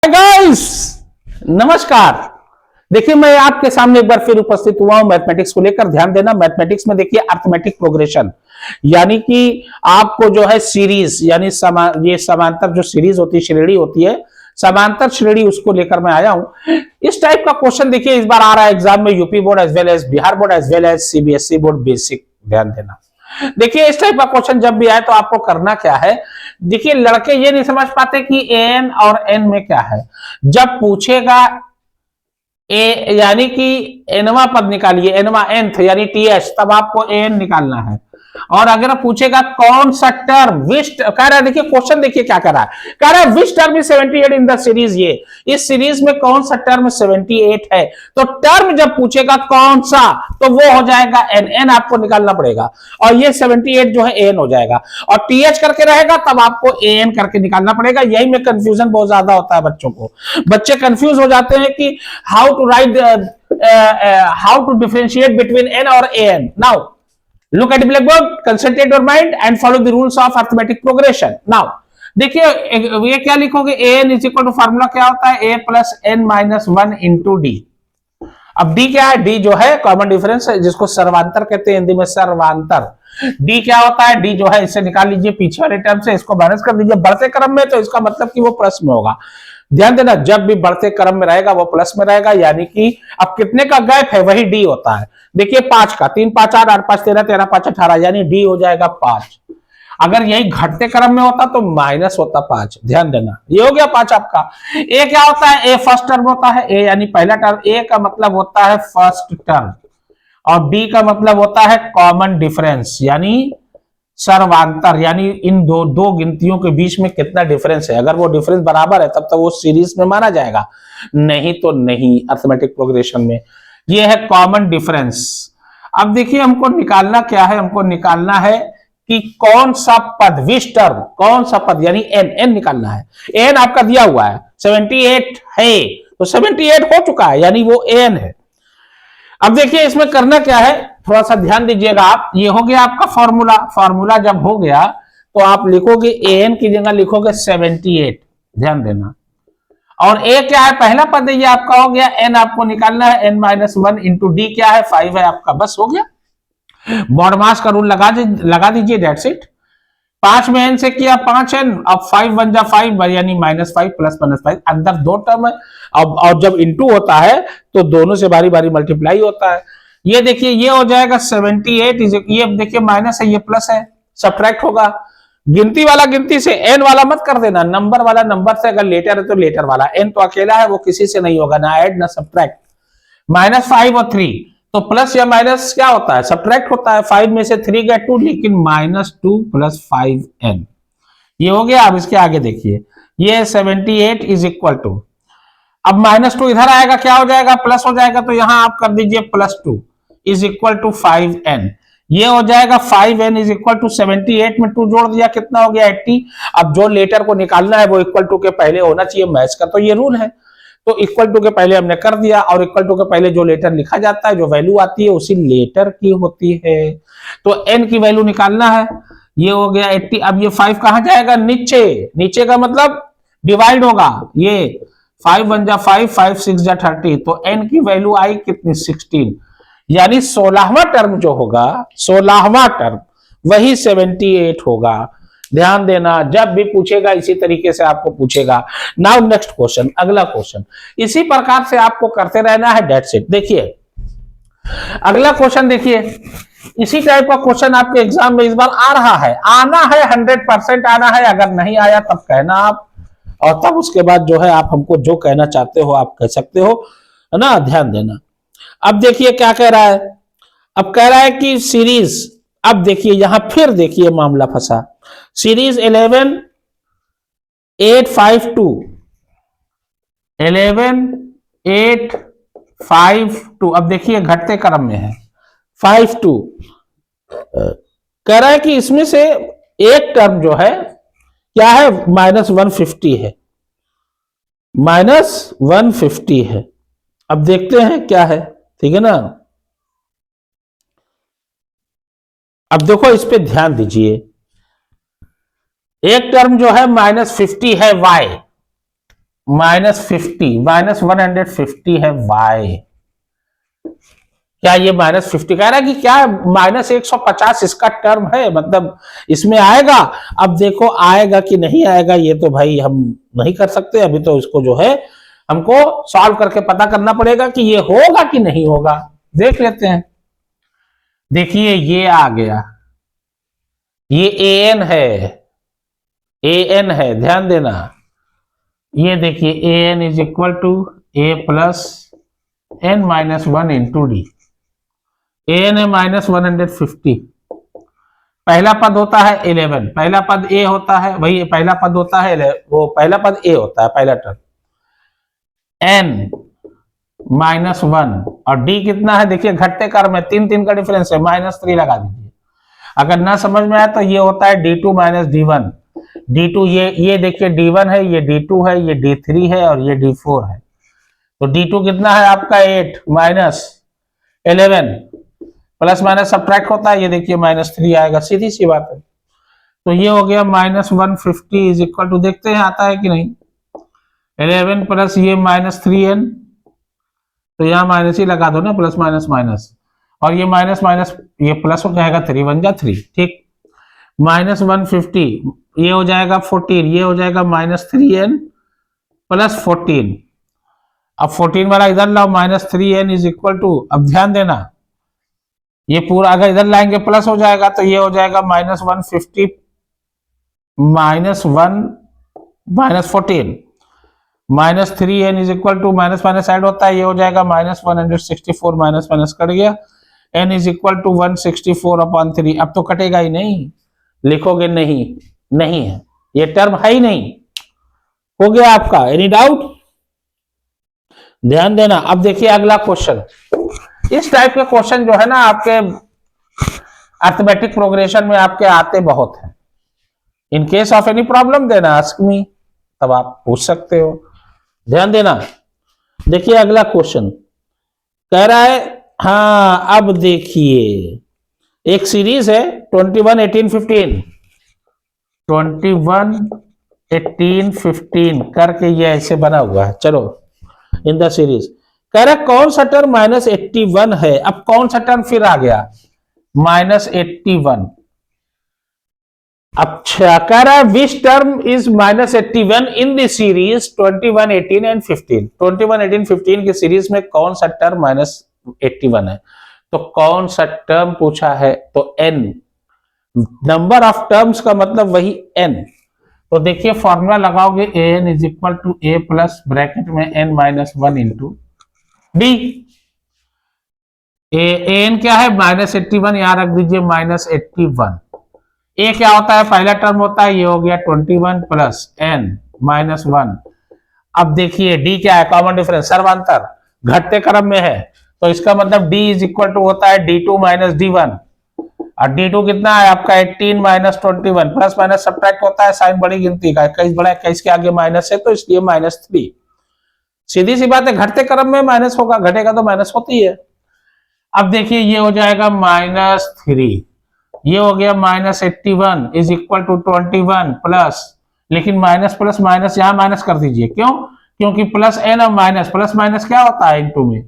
Guys नमस्कार। देखिए मैं आपके सामने एक बार फिर उपस्थित हुआ हूं मैथमेटिक्स को लेकर। ध्यान देना, मैथमेटिक्स में देखिए अर्थमेटिक प्रोग्रेशन यानी कि आपको जो है सीरीज यानी ये समांतर जो सीरीज होती है, श्रेणी होती है, समांतर श्रेणी, उसको लेकर मैं आया हूं। इस टाइप का क्वेश्चन देखिए इस बार आ रहा है एग्जाम में, UP board as well as Bihar board as well as CBSE board basic. ध्यान देना, देखिए इस टाइप का क्वेश्चन जब भी आए तो आपको करना क्या है। देखिए लड़के ये नहीं समझ पाते कि एन और एन में क्या है। जब पूछेगा ए यानी कि एनवा पद निकालिए, एनवा एनथ यानी टीएच, तब आपको एन निकालना है। और अगर पूछेगा कौन सा टर्म विस्ट कह रहा है, देखिए क्वेश्चन देखिए क्या कर रहा है, कह रहा है which term is 78 in the series. ये इस सीरीज में कौन सा टर्म 78 है। तो टर्म जब पूछेगा कौन सा तो वो हो जाएगा एन, एन आपको निकालना पड़ेगा और ये 78 जो है एन हो जाएगा। और टीएच करके रहेगा तब आपको एन करके निकालना पड़ेगा। यही में कंफ्यूजन बहुत ज्यादा होता है बच्चों को। बच्चे कंफ्यूज हो जाते हैं कि how to write how to differentiate between N और N. Now look at blackboard, concentrate your mind and follow the rules of arithmetic progression. now देखिए ये क्या लिखोगे, an is equal to formula क्या होता है, a plus n minus one into d. अब d क्या है, d जो है कॉमन डिफरेंस है जिसको सर्वांतर कहते हैं हिंदी में, सर्वांतर। d क्या होता है, d जो है इसे निकाल लीजिए पीछे वाले टर्म से, इसको माइनस कर दीजिए बढ़ते क्रम में, तो इसका मतलब कि वो प्लस में होगा। ध्यान देना, जब भी बढ़ते क्रम में रहेगा वो प्लस में रहेगा, यानी कि अब कितने का गैप है वही डी होता है। देखिए 5 का, 3 5 8 8 5 13 13 5 18, यानी डी हो जाएगा 5। अगर यही घटते क्रम में होता तो माइनस होता 5। ध्यान देना, ये हो गया 5 आपका। ए क्या होता है, ए फर्स्ट टर्म होता है, ए यानी पहला टर्म, ए का मतलब होता है फर्स्ट टर्म, और डी का मतलब होता है कॉमन डिफरेंस यानी सर्वांतर, यानी इन दो गिनतियों के बीच में कितना डिफरेंस है। अगर वो डिफरेंस बराबर है तब तो वो सीरीज में माना जाएगा, नहीं तो नहीं अर्थमेटिक प्रोग्रेशन में। ये है कॉमन डिफरेंस। अब देखिए हमको निकालना क्या है, हमको निकालना है कि कौन सा पद, विच टर्म, कौन सा पद यानी एन, एन निकालना है। एन आपका दिया हुआ है 78 है, तो 78 हो चुका है यानी वो एन है। अब देखिए इसमें करना क्या है, थोड़ा सा ध्यान दीजिएगा आप। ये हो गया आपका फॉर्मूला, फॉर्मूला जब हो गया तो आप लिखोगे एन की जगह लिखोगे 78। ध्यान देना, और ए क्या है, पहला पद ये आपका हो गया, एन आपको निकालना है, n minus one into d क्या है 5 है आपका, बस हो गया। मॉड मास का रूल लगा दीजिए, दैट्स इट। 5 में एन से किया 5 एन, अब 5 बन जा 5 यानी -5 प्लस -5, अंदर दो टर्म है। अब और जब इंटू होता है तो दोनों से बारी बारी मल्टीप्लाई होता है। ये देखिए ये हो जाएगा 78, ये देखिए माइनस है, ये प्लस है, सब्ट्रैक्ट होगा। गिनती वाला गिनती से, एन वाला मत कर देना, नंबर वाला नंबर से, अगर लेटर है तो लेटर वाला। एन तो अकेला है, वो किसी से नहीं होगा, ना ऐड ना सब्ट्रैक्ट। -5 और 3 तो प्लस या माइनस क्या होता है, सब्ट्रैक्ट होता है। 5 में से 3 गया 2, लेकिन -2 प्लस 5n ये हो गया। अब इसके आगे देखिए, ये 78 इज इक्वल टू, अब -2 इधर आएगा, क्या हो जाएगा, प्लस हो जाएगा, तो यहां आप कर दीजिए +2 इज इक्वल टू 5n। ये हो जाएगा 5n इज इक्वल टू 78 में 2 जोड़ दिया, कितना हो गया 80। अब जो लेटर को निकालना है वो इक्वल टू के पहले होना चाहिए, मैथ्स का तो ये रूल है। तो इक्वल टू के पहले हमने कर दिया, और इक्वल टू के पहले जो लेटर लिखा जाता है, जो वैल्यू आती है उसी लेटर की होती है। तो n की वैल्यू निकालना है, ये हो गया 80। अब ये 5 कहां जाएगा, नीचे, नीचे का मतलब डिवाइड होगा, ये 5 1 जा 5, 5 6 जा 30, तो n की वैल्यू आई कितनी 16, यानी 16वां टर्म जो होगा, 16वां टर्म वही 78 होगा। ध्यान देना, जब भी पूछेगा इसी तरीके से आपको पूछेगा। नाउ नेक्स्ट क्वेश्चन, अगला क्वेश्चन इसी प्रकार से आपको करते रहना है, दैट्स इट। देखिए अगला क्वेश्चन, देखिए इसी टाइप का क्वेश्चन आपके एग्जाम में इस बार आ रहा है, आना है 100% आना है। अगर नहीं आया तब कहना आप, और तब उसके बाद जो है आप हमको जो कहना चाहते हो आप कह सकते हो, है ना। ध्यान देना, अब देखिए क्या कह रहा है, अब कह रहा है कि सीरीज, अब देखिए यहां फिर देखिए मामला फंसा, सीरीज 11 8 5 2, 11 8 5 2, अब देखिए घटते क्रम में है 5 2। कह रहा है कि इसमें से एक टर्म जो है क्या है, -150 है, -150 है। अब देखते हैं क्या है, ठीक है ना। अब देखो इस पे ध्यान दीजिए, एक टर्म जो है -50 है y, -50 -150 है y। क्या ये -50 कह रहा है कि क्या -150 इसका टर्म है, मतलब इसमें आएगा। अब देखो आएगा कि नहीं आएगा ये तो भाई हम नहीं कर सकते, अभी तो इसको जो है हमको सॉल्व करके पता करना पड़ेगा कि ये होगा कि नहीं होगा। देख लेते हैं। देखिए ये आ गया, ये an है, an है, ध्यान देना। ये देखिए an is equal to a plus n minus 1 into d. an है -150। पहला पद होता है 11, पहला पद a होता है, वही पहला पद होता है, वो पहला पद a होता है, पहला टर्म n -1 और d कितना है, देखिए घटते क्रम में 3 का डिफरेंस है, -3 लगा दीजिए। अगर ना समझ में आए तो ये होता है d2 माइनस d1। d2 ये देखिए d1 है, ये d2 है, ये d3 है और ये d4 है। तो d2 कितना है आपका 8 माइनस 11, प्लस माइनस सब्ट्रैक्ट होता है, ये देखिए -3 आएगा, सीधी सी बात है। तो ये हो गया -150 इज इक्वल टू, देखते हैं आता है कि नहीं, 11 प्लस ये -3n, तो यहाँ माइनस ही लगा दो ना, प्लस माइनस माइनस, और ये माइनस माइनस ये प्लस हो जाएगा, 3 1 जा 3, ठीक। -150 ये हो जाएगा 14, ये हो जाएगा -3n प्लस 14। अब 14 वाला इधर लाओ, -3n इज इक्वल टू, अब ध्यान देना ये पूरा अगर इधर लाएंगे प्लस हो जाएगा, तो ये हो जाएगा -150 -14 -3n is equal to, minus minus add होता है, ये हो जाएगा -164, माइनस माइनस कट गया, n इज इक्वल टू 164/3। अब तो कटेगा ही नहीं, लिखोगे नहीं, नहीं है ये टर्म है ही नहीं, हो गया आपका। एनी डाउट, ध्यान देना। अब देखिए अगला क्वेश्चन, इस टाइप के क्वेश्चन जो है ना आपके अर्थमेटिक प्रोग्रेशन में आपके आते बहुत हैं। In case of any problem देना आस्क मी, तब आप पूछ सकते हो। ध्यान देना। देखिए अगला क्वेश्चन कह रहा है, हाँ अब देखिए एक सीरीज है 21 18 15 21 18 15 करके ये ऐसे बना हुआ है। चलो इन द सीरीज कह रहा है कौन सा टर्म -81 है। अब कौन सा टर्म फिर आ गया -81। अच्छा कह रहा है which term is -81 in the series 21 18 and 15। 21 18 15 की सीरीज में कौन सा टर्म -81 है। तो कौन सा टर्म पूछा है, तो n, नंबर ऑफ टर्म्स का मतलब वही n। तो देखिए फॉर्मूला लगाओगे an is equal to a plus bracket में n minus 1 into d. an क्या है -81, यहां रख दीजिए -81। a क्या होता है, पहला टर्म होता है, ये हो गया 21 प्लस n माइनस 1। अब देखिए d क्या है, कॉमन डिफरेंस सर्वांतर घटते क्रम में है, तो इसका मतलब d इज इक्वल टू होता है d2 माइनस d1। और d2 कितना है आपका 18 माइनस 21, प्लस माइनस सब्ट्रैक्ट होता है, साइन बड़ी गिनती का 21 बड़ा 21 के आगे माइनस है, तो इसलिए -3। सीधी सी बात है, घटते क्रम में माइनस होगा, घटेगा तो माइनस होती है। अब देखिए ये हो जाएगा -3, ये हो गया -81 इज इक्वल टू 21 प्लस, लेकिन माइनस प्लस माइनस यहां माइनस कर दीजिए, क्यों, क्योंकि प्लस n और माइनस, प्लस माइनस क्या होता है इंटू में,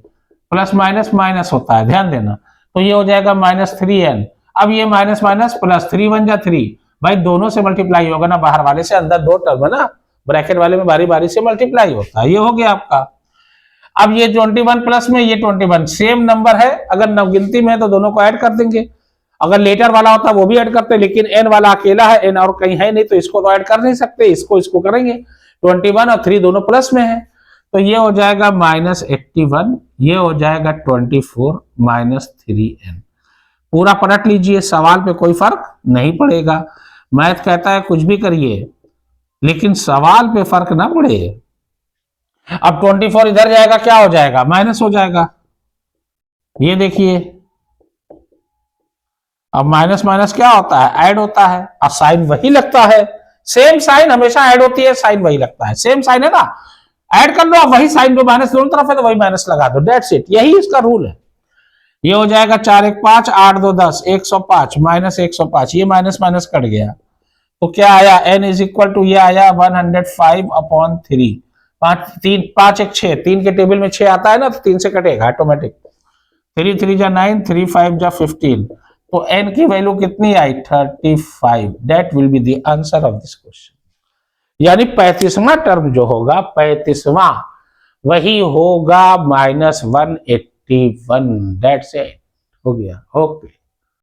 प्लस माइनस माइनस होता है, ध्यान देना। तो ये हो जाएगा -3n। अब ये माइनस माइनस प्लस, 3 1 जा 3, भाई दोनों से मल्टीप्लाई होगा ना, बाहर वाले से, अंदर दो टर्म है ना, ब्रैकेट वाले में बारी बारी से मल्टीप्लाई होता है, ये हो गया आपका। अब ये 21 प्लस में ये 21 सेम नंबर है, अगर नवगिनती में है तो दोनों को ऐड कर देंगे, अगर लेटर वाला होता वो भी ऐड करते, लेकिन n वाला अकेला है, n और कहीं है नहीं, तो इसको तो ऐड कर नहीं सकते, इसको करेंगे। 21 और 3 दोनों प्लस में है, तो ये हो जाएगा -81, ये हो जाएगा 24 -3n। पूरा पलट लीजिए, सवाल पे कोई फर्क नहीं पड़ेगा। मैथ कहता है कुछ भी करिए, लेकिन सवाल पे फर्क ना पड़े। अब 24 इधर जाएगा, क्या हो जाएगा, माइनस हो जाएगा। ये देखिए अब माइनस माइनस क्या होता है, ऐड होता है, और साइन वही लगता है, सेम साइन हमेशा ऐड होती है, साइन वही लगता है, सेम साइन है ना, ऐड कर लो, अब वही साइन जो माइनस दोनों तरफ है तो वही माइनस लगा दो, दैट्स इट, यही इसका रूल है। ये हो जाएगा 4 1 5 8 2 10 105 -105, ये माइनस माइनस कट गया, तो क्या आया n इज इक्वल टू, ये आया 105/3, पांच एक 6, 3 के टेबल में 6 आता है ना, तो 3 से कटेगा ऑटोमेटिक। 3 3 जा 9, 3 5 जा 15, तो n की वैल्यू कितनी आई 35। That will be the answer of this question. यानी 35वां टर्म जो होगा, 35वां वही होगा -181। दैट्स इट, हो गया। ओके।